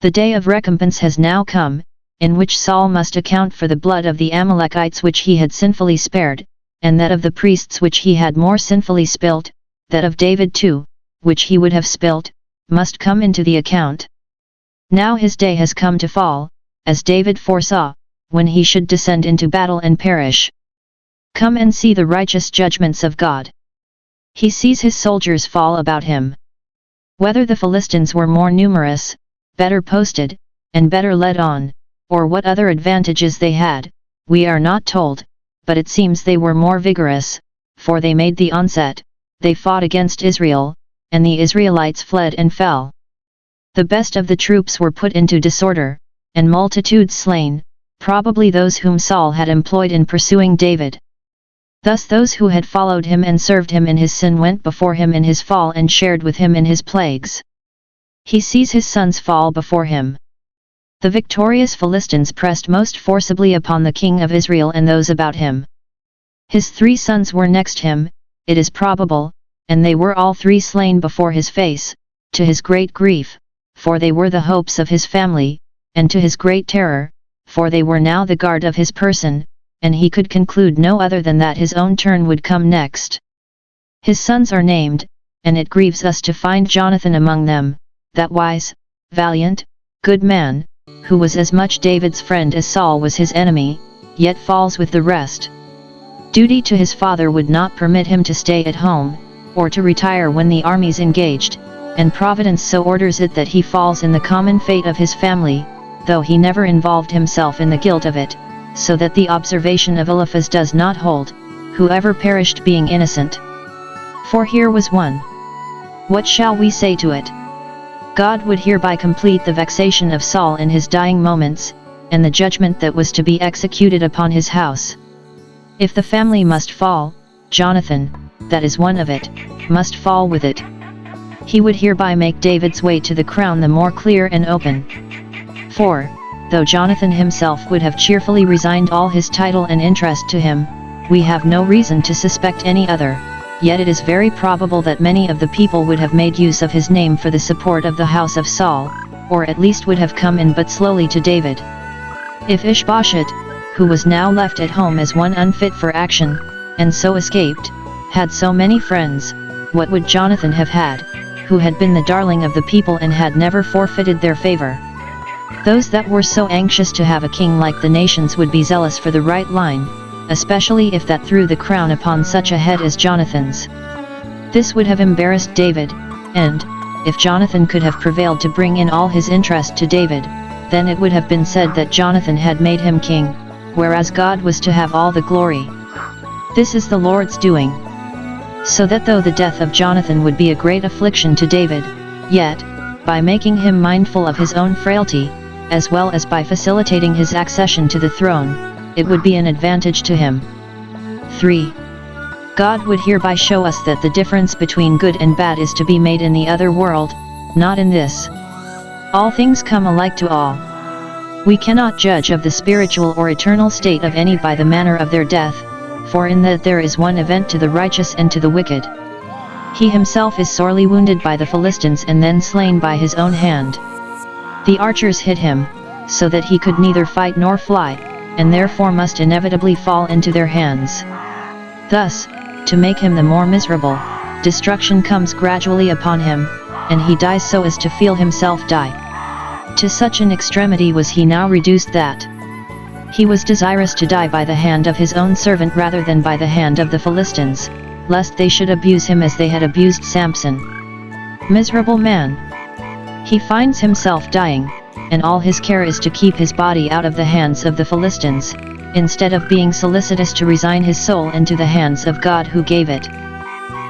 The day of recompense has now come, in which Saul must account for the blood of the Amalekites which he had sinfully spared, and that of the priests which he had more sinfully spilt, that of David too, which he would have spilt, must come into the account. Now his day has come to fall, as David foresaw, when he should descend into battle and perish. Come and see the righteous judgments of God. He sees his soldiers fall about him. Whether the Philistines were more numerous, better posted, and better led on, or what other advantages they had, we are not told, but it seems they were more vigorous, for they made the onset, they fought against Israel, and the Israelites fled and fell. The best of the troops were put into disorder, and multitudes slain, probably those whom Saul had employed in pursuing David. Thus those who had followed him and served him in his sin went before him in his fall and shared with him in his plagues. He sees his sons fall before him. The victorious Philistines pressed most forcibly upon the king of Israel and those about him. His 3 sons were next him, it is probable, and they were all 3 slain before his face, to his great grief, for they were the hopes of his family, and to his great terror, for they were now the guard of his person, and he could conclude no other than that his own turn would come next. His sons are named, and it grieves us to find Jonathan among them, that wise, valiant, good man, who was as much David's friend as Saul was his enemy, yet falls with the rest. Duty to his father would not permit him to stay at home, or to retire when the armies engaged, and Providence so orders it that he falls in the common fate of his family, though he never involved himself in the guilt of it, so that the observation of Eliphaz does not hold, whoever perished being innocent. For here was one. What shall we say to it? God would hereby complete the vexation of Saul in his dying moments, and the judgment that was to be executed upon his house. If the family must fall, Jonathan, that is one of it, must fall with it. He would hereby make David's way to the crown the more clear and open. For, though Jonathan himself would have cheerfully resigned all his title and interest to him, we have no reason to suspect any other, yet it is very probable that many of the people would have made use of his name for the support of the house of Saul, or at least would have come in but slowly to David. If Ishbosheth, who was now left at home as one unfit for action, and so escaped, had so many friends, what would Jonathan have had, who had been the darling of the people and had never forfeited their favor? Those that were so anxious to have a king like the nations would be zealous for the right line, especially if that threw the crown upon such a head as Jonathan's. This would have embarrassed David, and, if Jonathan could have prevailed to bring in all his interest to David, then it would have been said that Jonathan had made him king, whereas God was to have all the glory. This is the Lord's doing. So that though the death of Jonathan would be a great affliction to David, yet, by making him mindful of his own frailty, as well as by facilitating his accession to the throne, it would be an advantage to him. 3. God would hereby show us that the difference between good and bad is to be made in the other world, not in this. All things come alike to all. We cannot judge of the spiritual or eternal state of any by the manner of their death, for in that there is one event to the righteous and to the wicked. He himself is sorely wounded by the Philistines and then slain by his own hand. The archers hit him, so that he could neither fight nor fly, and therefore must inevitably fall into their hands. Thus, to make him the more miserable, destruction comes gradually upon him, and he dies so as to feel himself die. To such an extremity was he now reduced that he was desirous to die by the hand of his own servant rather than by the hand of the Philistines, lest they should abuse him as they had abused Samson. Miserable man! He finds himself dying, and all his care is to keep his body out of the hands of the Philistines, instead of being solicitous to resign his soul into the hands of God who gave it.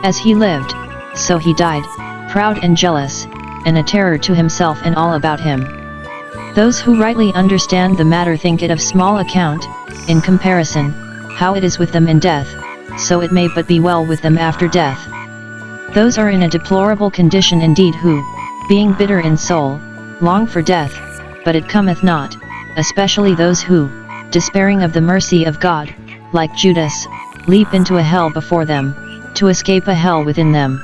As he lived, so he died, proud and jealous, and a terror to himself and all about him. Those who rightly understand the matter think it of small account, in comparison, how it is with them in death, so it may but be well with them after death. Those are in a deplorable condition indeed who, being bitter in soul, long for death, but it cometh not, especially those who, despairing of the mercy of God, like Judas, leap into a hell before them, to escape a hell within them.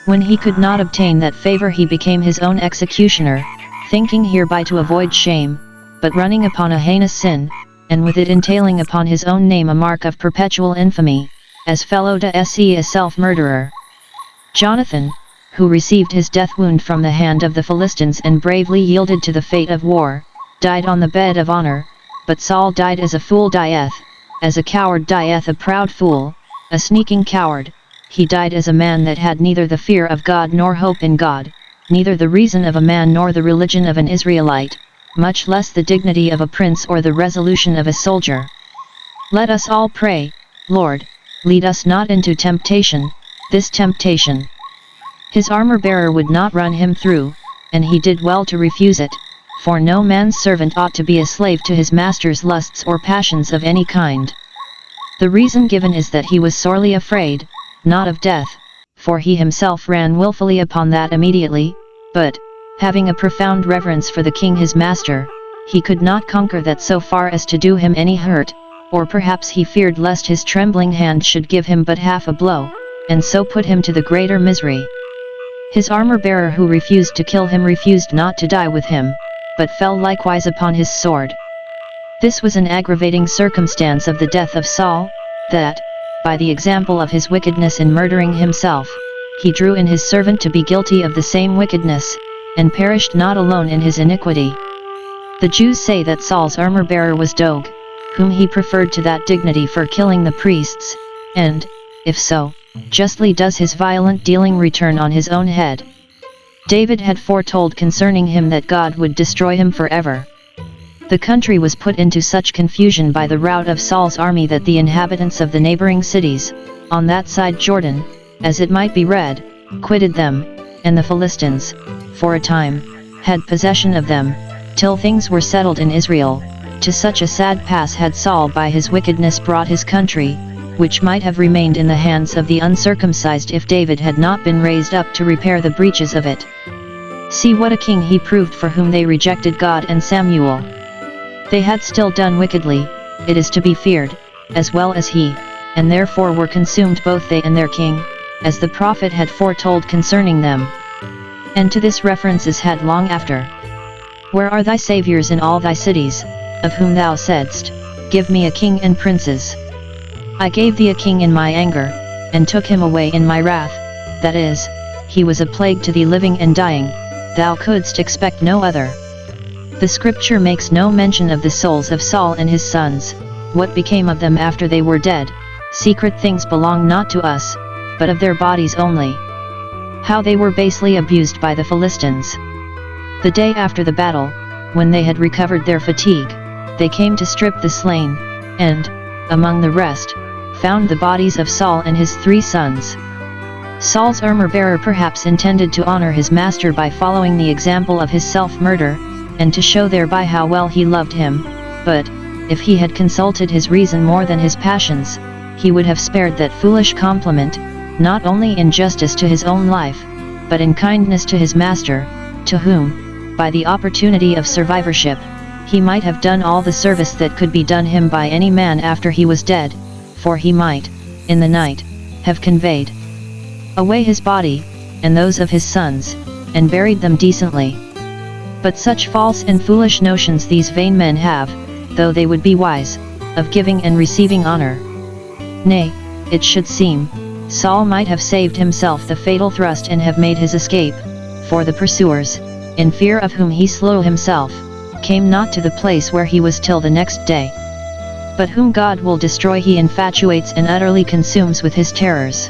When he could not obtain that favor he became his own executioner, thinking hereby to avoid shame, but running upon a heinous sin, and with it entailing upon his own name a mark of perpetual infamy, as fellow to se a self-murderer. Jonathan, who received his death wound from the hand of the Philistines and bravely yielded to the fate of war, died on the bed of honor, but Saul died as a fool dieth, as a coward dieth a proud fool, a sneaking coward. He died as a man that had neither the fear of God nor hope in God, neither the reason of a man nor the religion of an Israelite, much less the dignity of a prince or the resolution of a soldier. Let us all pray, Lord, lead us not into temptation, this temptation. His armor-bearer would not run him through, and he did well to refuse it, for no man's servant ought to be a slave to his master's lusts or passions of any kind. The reason given is that he was sorely afraid, not of death, for he himself ran willfully upon that immediately, but, having a profound reverence for the king his master, he could not conquer that so far as to do him any hurt, or perhaps he feared lest his trembling hand should give him but half a blow, and so put him to the greater misery. His armor-bearer who refused to kill him refused not to die with him, but fell likewise upon his sword. This was an aggravating circumstance of the death of Saul, that, by the example of his wickedness in murdering himself, he drew in his servant to be guilty of the same wickedness, and perished not alone in his iniquity. The Jews say that Saul's armor-bearer was Doeg, whom he preferred to that dignity for killing the priests, and, if so, justly does his violent dealing return on his own head. David had foretold concerning him that God would destroy him forever. The country was put into such confusion by the rout of Saul's army that the inhabitants of the neighboring cities, on that side Jordan, as it might be read, quitted them, and the Philistines, for a time, had possession of them, till things were settled in Israel. To such a sad pass had Saul by his wickedness brought his country, which might have remained in the hands of the uncircumcised if David had not been raised up to repair the breaches of it. See what a king he proved for whom they rejected God and Samuel. They had still done wickedly, it is to be feared, as well as he, and therefore were consumed both they and their king, as the prophet had foretold concerning them. And to this reference is had long after. Where are thy saviors in all thy cities, of whom thou saidst, Give me a king and princes? I gave thee a king in my anger, and took him away in my wrath, that is, he was a plague to thee living and dying, thou couldst expect no other. The scripture makes no mention of the souls of Saul and his sons, what became of them after they were dead. Secret things belong not to us, but of their bodies only. How they were basely abused by the Philistines. The day after the battle, when they had recovered their fatigue, they came to strip the slain, and, among the rest, found the bodies of Saul and his 3 sons. Saul's armor-bearer perhaps intended to honor his master by following the example of his self-murder, and to show thereby how well he loved him, but, if he had consulted his reason more than his passions, he would have spared that foolish compliment, not only in justice to his own life, but in kindness to his master, to whom, by the opportunity of survivorship, he might have done all the service that could be done him by any man after he was dead, for he might, in the night, have conveyed away his body, and those of his sons, and buried them decently. But such false and foolish notions these vain men have, though they would be wise, of giving and receiving honor. Nay, it should seem, Saul might have saved himself the fatal thrust and have made his escape, for the pursuers, in fear of whom he slew himself, came not to the place where he was till the next day. But whom God will destroy he infatuates and utterly consumes with his terrors.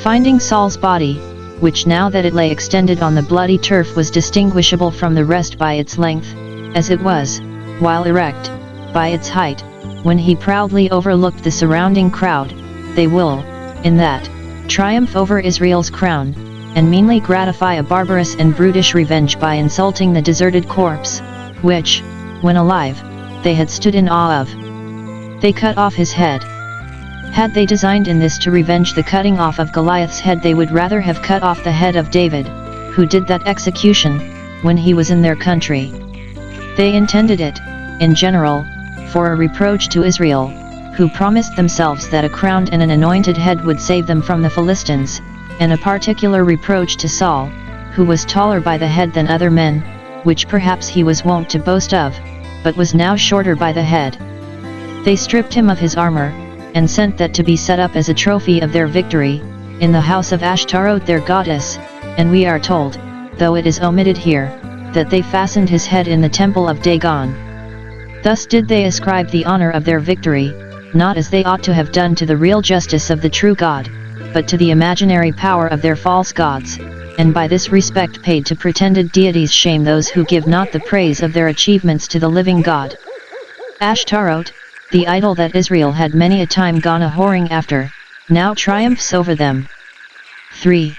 Finding Saul's body, which now that it lay extended on the bloody turf was distinguishable from the rest by its length, as it was, while erect, by its height, when he proudly overlooked the surrounding crowd, they will, in that, triumph over Israel's crown, and meanly gratify a barbarous and brutish revenge by insulting the deserted corpse, which, when alive, they had stood in awe of. They cut off his head. Had they designed in this to revenge the cutting off of Goliath's head, they would rather have cut off the head of David, who did that execution, when he was in their country. They intended it, in general, for a reproach to Israel, who promised themselves that a crowned and an anointed head would save them from the Philistines, and a particular reproach to Saul, who was taller by the head than other men, which perhaps he was wont to boast of, but was now shorter by the head. They stripped him of his armor, and sent that to be set up as a trophy of their victory, in the house of Ashtaroth their goddess, and we are told, though it is omitted here, that they fastened his head in the temple of Dagon. Thus did they ascribe the honor of their victory, not as they ought to have done to the real justice of the true God, but to the imaginary power of their false gods, and by this respect paid to pretended deities shame those who give not the praise of their achievements to the living God. Ashtaroth, the idol that Israel had many a time gone a-whoring after, now triumphs over them. 3.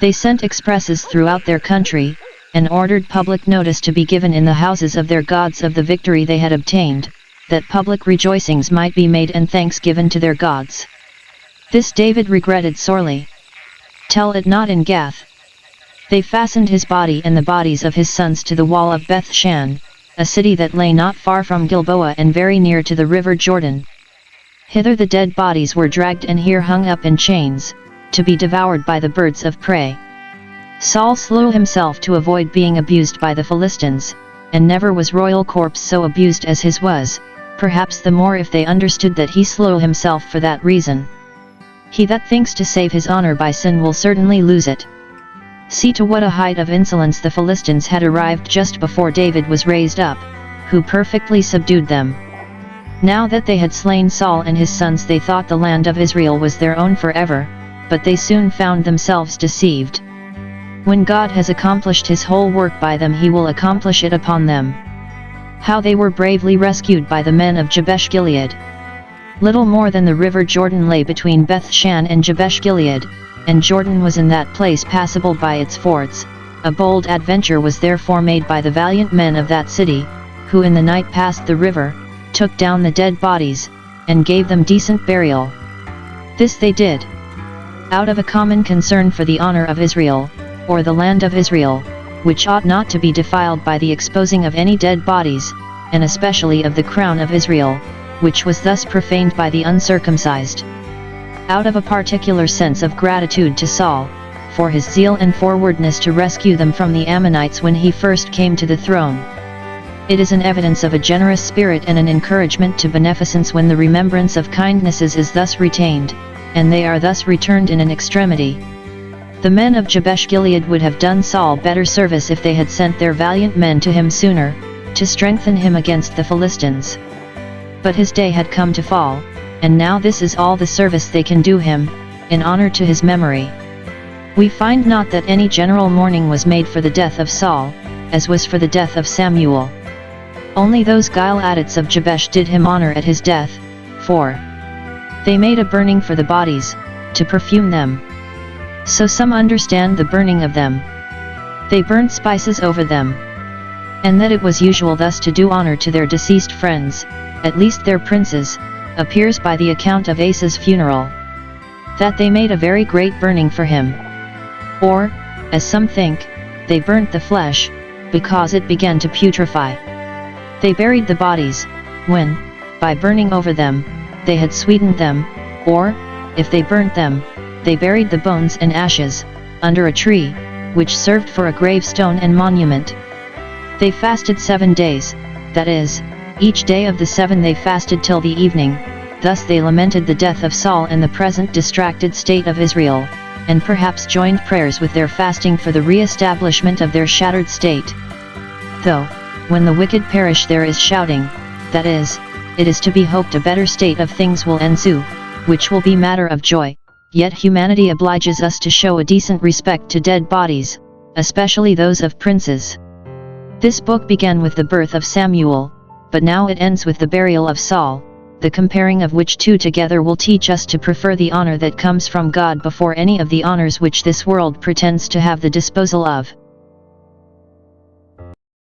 They sent expresses throughout their country, and ordered public notice to be given in the houses of their gods of the victory they had obtained, that public rejoicings might be made and thanks given to their gods. This David regretted sorely. Tell it not in Gath. They fastened his body and the bodies of his sons to the wall of Beth-shan, a city that lay not far from Gilboa and very near to the river Jordan. Hither the dead bodies were dragged and here hung up in chains, to be devoured by the birds of prey. Saul slew himself to avoid being abused by the Philistines, and never was royal corpse so abused as his was, perhaps the more if they understood that he slew himself for that reason. He that thinks to save his honor by sin will certainly lose it. See to what a height of insolence the Philistines had arrived just before David was raised up, who perfectly subdued them. Now that they had slain Saul and his sons, they thought the land of Israel was their own forever, but they soon found themselves deceived. When God has accomplished his whole work by them, he will accomplish it upon them. How they were bravely rescued by the men of Jabesh Gilead. Little more than the river Jordan lay between Beth-shan and Jabesh Gilead, and Jordan was in that place passable by its fords. A bold adventure was therefore made by the valiant men of that city, who in the night passed the river, took down the dead bodies, and gave them decent burial. This they did out of a common concern for the honor of Israel, or the land of Israel, which ought not to be defiled by the exposing of any dead bodies, and especially of the crown of Israel, which was thus profaned by the uncircumcised. Out of a particular sense of gratitude to Saul, for his zeal and forwardness to rescue them from the Ammonites when he first came to the throne. It is an evidence of a generous spirit and an encouragement to beneficence when the remembrance of kindnesses is thus retained, and they are thus returned in an extremity. The men of Jabesh Gilead would have done Saul better service if they had sent their valiant men to him sooner, to strengthen him against the Philistines. But his day had come to fall, and now this is all the service they can do him, in honor to his memory. We find not that any general mourning was made for the death of Saul, as was for the death of Samuel. Only those Gileadites of Jabesh did him honor at his death, for they made a burning for the bodies, to perfume them. So some understand the burning of them. They burnt spices over them. And that it was usual thus to do honor to their deceased friends, at least their princes, appears by the account of Asa's funeral. That they made a very great burning for him. Or, as some think, they burnt the flesh, because it began to putrefy. They buried the bodies, when, by burning over them, they had sweetened them, or, if they burnt them, they buried the bones and ashes, under a tree, which served for a gravestone and monument. They fasted 7 days, that is, each day of the 7 they fasted till the evening. Thus they lamented the death of Saul and the present distracted state of Israel, and perhaps joined prayers with their fasting for the re-establishment of their shattered state. Though, when the wicked perish there is shouting, that is, it is to be hoped a better state of things will ensue, which will be matter of joy, yet humanity obliges us to show a decent respect to dead bodies, especially those of princes. This book began with the birth of Samuel, but now it ends with the burial of Saul, the comparing of which two together will teach us to prefer the honor that comes from God before any of the honors which this world pretends to have the disposal of.